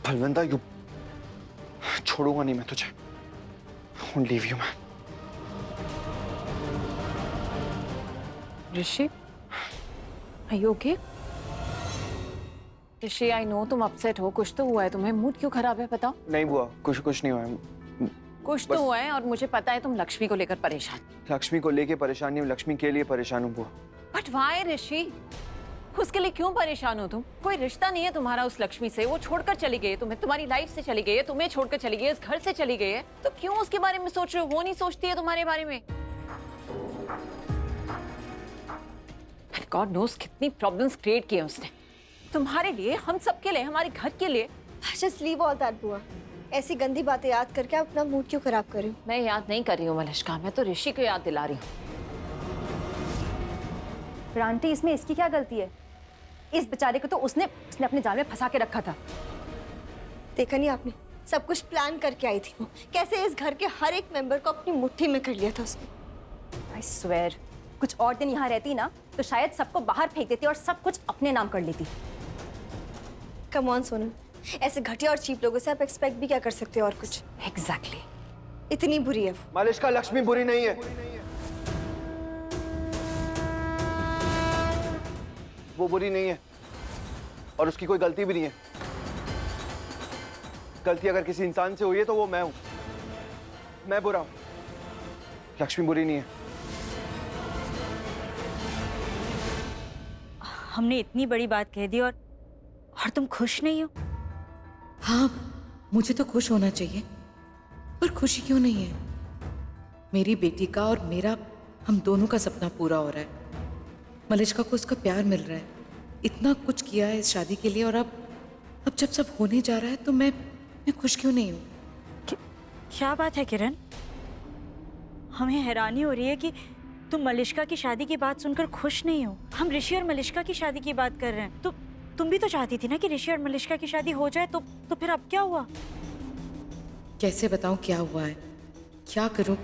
फलवंता, you छोड़ूंगा नहीं मैं तुझे। Won't leave you, man. Rishi, are you okay? Rishi, I know तुम अपसेट हो, कुछ तो हुआ है तुम्हें, मूड क्यों खराब है बताओ? नहीं बुआ, कुछ नहीं हुआ है। कुछ तो हुआ है और मुझे पता है तुम लक्ष्मी को लेकर परेशान। लक्ष्मी को लेके परेशान नहीं हूँ, लक्ष्मी के लिए परेशान हूँ बुआ। बट वाई ऋषि? उसके लिए क्यों परेशान हो तुम? कोई रिश्ता नहीं है तुम्हारा उस लक्ष्मी से, वो छोड़कर चली गई है तुम्हें, तुम्हारी लाइफ से चली गई है, तुम्हें छोड़कर चली गई है, इस घर से चली गई है, तो क्यों उसके बारे में सोच रहे हो? वो नहीं सोचती है तुम्हारे बारे में। गॉड नोस कितनी प्रॉब्लम्स क्रिएट किए उसने तुम्हारे लिए, हम सबके लिए, हमारे घर के लिए। Just leave all that, बुआ। ऐसी गंदी बातें याद करके आप अपना मूड क्यों खराब कर रहे हो? मैं याद नहीं कर रही हूँ मलिष्का, मैं तो ऋषि को याद दिला रही हूँ। पर आंटी, इसमें इसकी क्या गलती है? इस बेचारे को तो उसने अपने जाल में फंसा के रखा था। देखा नहीं आपने, सब कुछ प्लान करके आई थी वो। कैसे इस घर के हर एक मेंबर को अपनी मुट्ठी में कर लिया था उसने। आई स्वेयर, कुछ और दिन यहाँ रहती ना तो शायद सबको बाहर फेंक देती और सब कुछ अपने नाम कर लेती। कम ऑन सोनम, ऐसे घटिया और चीप लोगों से आप एक्सपेक्ट भी क्या कर सकते हो और कुछ। एग्जैक्टली। इतनी बुरी है वो। मालिष्का, लक्ष्मी बुरी नहीं है। वो बुरी नहीं है और उसकी कोई गलती भी नहीं है। गलती अगर किसी इंसान से हुई है तो वो मैं हूं, मैं बुरा हूं। लक्ष्मी बुरी नहीं है। हमने इतनी बड़ी बात कह दी और तुम खुश नहीं हो? हाँ, मुझे तो खुश होना चाहिए, पर खुशी क्यों नहीं है? मेरी बेटी का और मेरा, हम दोनों का सपना पूरा हो रहा है। मलिष्का को उसका प्यार मिल रहा है। इतना कुछ किया है इस शादी के लिए और अब जब सब होने जा रहा है तो मैं खुश क्यों नहीं हूँ? क्या बात है किरण? हमें हैरानी हो रही है कि तुम मलिष्का की शादी की बात सुनकर खुश नहीं हो। हम ऋषि और मलिष्का की शादी की बात कर रहे हैं। तो तुम भी तो चाहती थी ना कि ऋषि और मलिष्का की शादी हो जाए, तो फिर अब क्या हुआ? कैसे बताऊं क्या हुआ है? क्या करूं?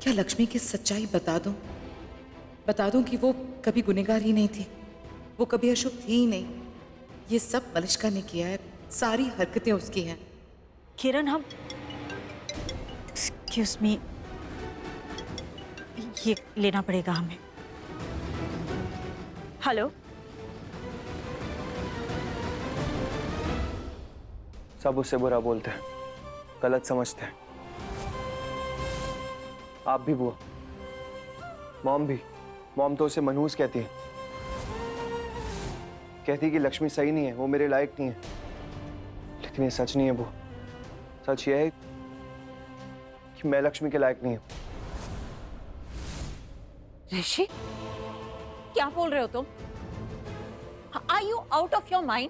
क्या लक्ष्मी की सच्चाई बता दूं कि वो कभी गुनहगार ही नहीं थी, वो कभी अशुभ थी ही नहीं। ये सब मलिष्का ने किया है, सारी हरकतें उसकी हैं। किरण, हम एक्सक्यूज मी, ये लेना पड़ेगा हमें। हेलो, सब उससे बुरा बोलते हैं, गलत समझते हैं। आप भी बुआ, मॉम भी। मॉम तो उसे मनहूस कहती है, कहती कि लक्ष्मी सही नहीं है, वो मेरे लायक नहीं है। लेकिन ये सच नहीं है बुआ। सच ये है कि मैं लक्ष्मी के लायक नहीं हूं। ऋषि, क्या बोल रहे हो तुम? Are you out of your mind?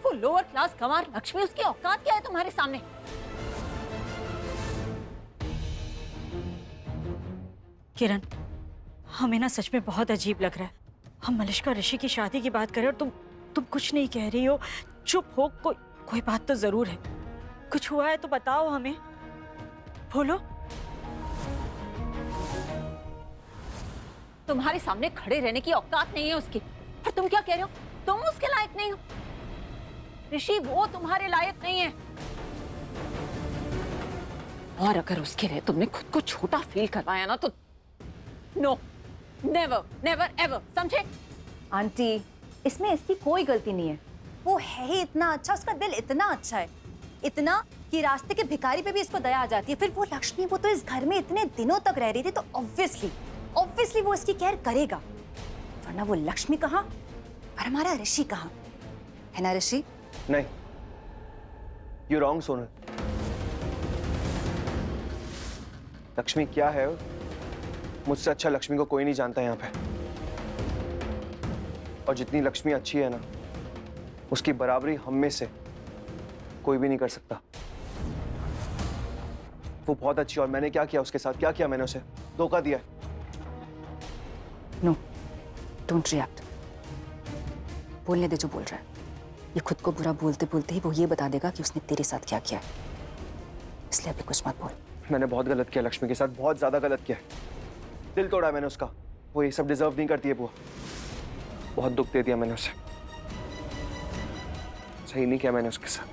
वो लोअर क्लास गंवार लक्ष्मी, उसकी औकात क्या है तुम्हारे सामने? किरण, हमें ना सच में बहुत अजीब लग रहा है। हम मलिष्का ऋषि की शादी की बात करें और तुम कुछ नहीं कह रही हो। चुप हो, कोई बात तो जरूर है। कुछ हुआ है तो बताओ हमें, बोलो। तुम्हारे सामने खड़े रहने की औकात नहीं है उसकी, और तुम क्या कह रहे हो? तुम उसके लायक नहीं हो। ऋषि, वो तुम्हारे लायक नहीं है। और अगर उसके लिए तुमने खुद को छोटा फील करवाया ना तो नो, नेवर नेवर एवर, समझे? आंटी, इसमें इसकी कोई गलती नहीं है। वो है ही इतना अच्छा, उसका दिल इतना अच्छा है, इतना कि रास्ते के भिखारी पे भी इसको दया आ जाती है। फिर वो लक्ष्मी, वो तो इस घर में इतने दिनों तक रह रही थी, तो ऑब्वियसली वो इसकी केयर करेगा। वरना वो लक्ष्मी कहाँ और हमारा ऋषि कहाँ? है ना ऋषि? नहीं, यू रॉन्ग सोनल। लक्ष्मी क्या है, मुझसे अच्छा लक्ष्मी को कोई नहीं जानता यहाँ पे। और जितनी लक्ष्मी अच्छी है ना, उसकी बराबरी हम में से कोई भी नहीं कर सकता। वो बहुत अच्छी, और मैंने क्या किया उसके साथ? क्या किया मैंने उसे? धोखा दिया। No, don't react. बोलने दे जो बोल रहा है। ये खुद को बुरा बोलते बोलते ही वो ये बता देगा कि उसने तेरे साथ क्या किया है, इसलिए अभी कुछ मत बोल। मैंने बहुत गलत किया लक्ष्मी के साथ, बहुत ज्यादा गलत किया। दिल तोड़ा मैंने उसका। वो ये सब डिजर्व नहीं करती है बुआ। बहुत दुख दे दिया मैंने उसे। सही नहीं किया मैंने उसके साथ।